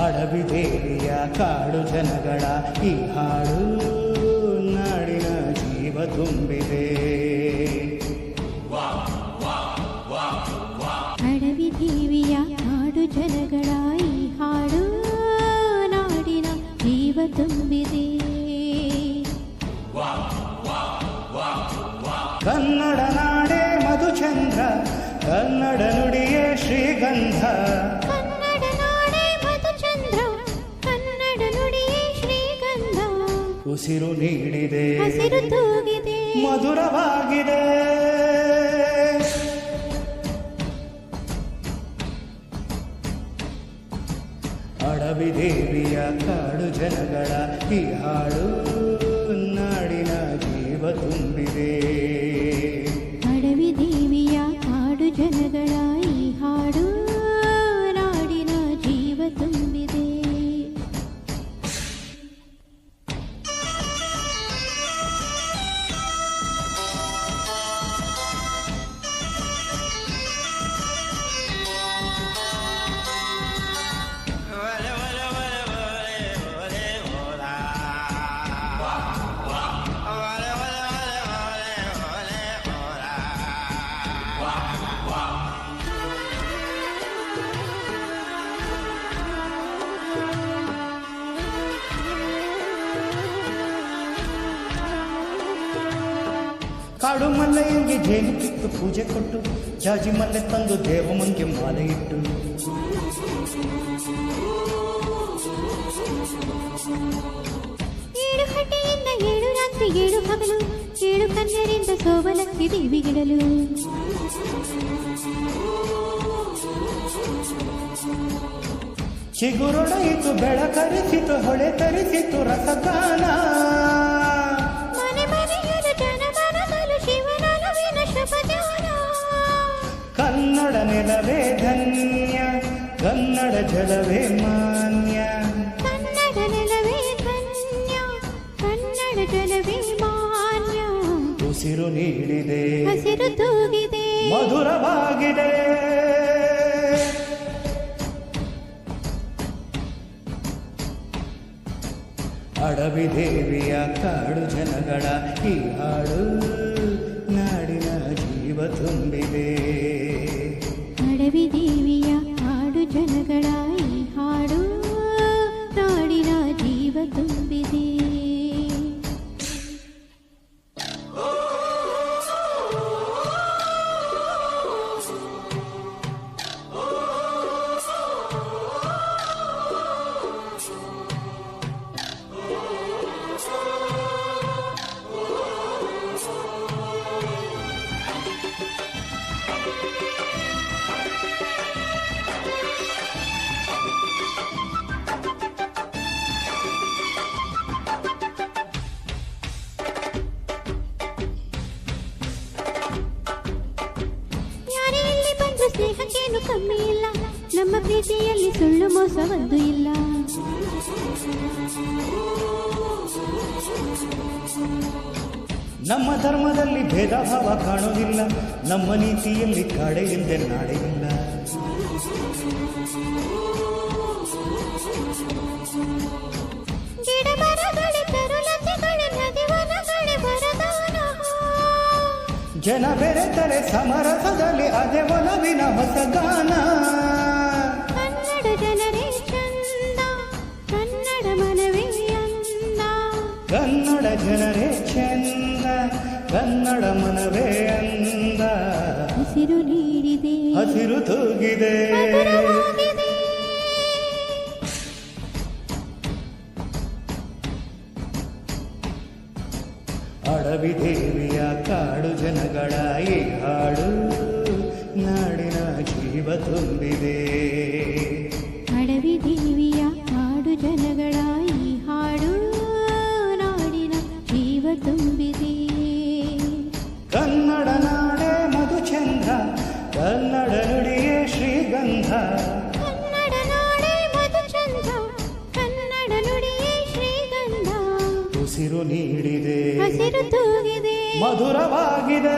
ಅಡವಿ ದೇವಿಯ ಕಾಡು ಜನಗಳ ಈ ಹಾಡು ನಾಡಿನ ಜೀವ ತುಂಬಿದೆ. ಅಡವಿ ದೇವಿಯ ಕಾಡು ಜನಗಳ ಈ ಹಾಡು ನಾಡಿನ ಜೀವ ತುಂಬಿದೆ. ಕನ್ನಡ ನಾಡೇ ಮಧುಚಂದ್ರ, ಕನ್ನಡ ನುಡಿಯೇ ಶ್ರೀಗಂಧ. ಉಸಿರು ನೀಡಿದೆ, ಹಸಿರು ತೂಗಿದೆ, ಮಧುರವಾಗಿದೆ. ಅಡವಿ ದೇವಿಯ ಕಾಡು ಜನಗಳ ಈ ಹಾಡು ನಾಡಿನ ಜೀವ ತುಂಬಿದೆ. ಅಡವಿ ದೇವಿಯ ಕಾಡು ಜನಗಳ ಈ ಹಾಡು ನಾಡಿನ ಜೀವ ತುಂಬಿದೆ. ಕಾಡು ಮಲ್ಲೆಯಂಗೆ ಜೇನು ಕಿತ್ತು ಪೂಜೆ ಕೊಟ್ಟು, ಜಾಜಿ ಮಲ್ಲೆ ತಂದು ದೇವ ಮುಂದೆ ಮಾಲೆ ಇಟ್ಟು, ಏಳು ಹಟ್ಟಿಯಿಂದ ಏಳು ರಾತ್ರಿ ಏಳು ಹಗಲು, ಏಳು ಕನ್ಯರಿಂದ ಸೋಬಲಕ್ಕಿ ದೇವಿಗಿಡಲು. ಚಿಗುರೊಡೆಯಿತು ಬೆಳಕರಿಸಿತು, ಹೊಳೆ ತರಿಸಿತು ರಸಗಾನ. ಕನ್ನಡ ನೆಲವೇ ಧನ್ಯ, ಕನ್ನಡ ಜಲವೇ ಮಾನ್ಯ. ಕನ್ನಡ ನೆಲವೇ ಧನ್ಯ, ಕನ್ನಡ ಜಲವೇ ಮಾನ್ಯ. ಉಸಿರು ನೀಡಿದೆ, ಹಸಿರು ತೂಗಿದೆ, ಮಧುರವಾಗಿದೆ. ಅಡವಿ ದೇವಿಯ ಕಾಡು ಜನಗಳ ಈ ಹಾಡು ನಾಡಿನ ಜೀವ ತುಂಬಿದೆ. ಅಡವಿ ದೇವಿಯ ಕಾಡು ಜನಗಳ ಈ ಹಾಡು ನಾಡಿನ ಜೀವ ತುಂಬಿದೆ. ಸ್ನೇಹಕ್ಕೇನು ಕಮ್ಮಿ ಇಲ್ಲ, ನಮ್ಮ ಪ್ರೀತಿಯಲ್ಲಿ ಸುಳ್ಳು ಮೋಸ ಒಂದು ಇಲ್ಲ. ನಮ್ಮ ಧರ್ಮದಲ್ಲಿ ಭೇದ ಭಾವ ಕಾಣುವುದಿಲ್ಲ, ನಮ್ಮ ನೀತಿಯಲ್ಲಿ ಕಾಡೆ ಇಲ್ಲದೆ ನಾಡೆ ಇಲ್ಲ. ಗಿಡ ಮರಗಳೇ ತರುಲತೆಗಳೇ ನದಿವನಗಳೇ ವರದಾನ. ಜನ ಬೆರೆತರೆ ಸಮರಸದಲ್ಲಿ ಅದೇ ಒಲವಿನ ಹೊಸಗಾನ. ಕನ್ನಡ ಜನರೇ ಚಂದ, ಕನ್ನಡ ಮನವೇ ಅಂದ. ಕನ್ನಡ ಜನರೇ ಚಂದ, ಕನ್ನಡ ಮನವೇ ಅಂದ. ಹಸಿರು ನೀಡಿದೆ, ಹಸಿರು ತೂಗಿದೆ, ಮಧುರವಾಗಿದೆ. ಅಡವಿ ದೇವಿಯ ಕಾಡು ಜನಗಳ ಈ ಹಾಡು ನಾಡಿನ ಜೀವ ತುಂಬಿದೆ. ಅಡವಿ ದೇವಿಯ ಕಾಡು ಜನಗಳ ಈ ಹಾಡು ನಾಡಿನ ಜೀವ ತುಂಬಿದೆ. ಕನ್ನಡ ನಾಡ ಉಸಿರು ನೀಡಿದೆ ಹಸಿರು ತೂಗಿದೆ ಮಧುರವಾಗಿದೆ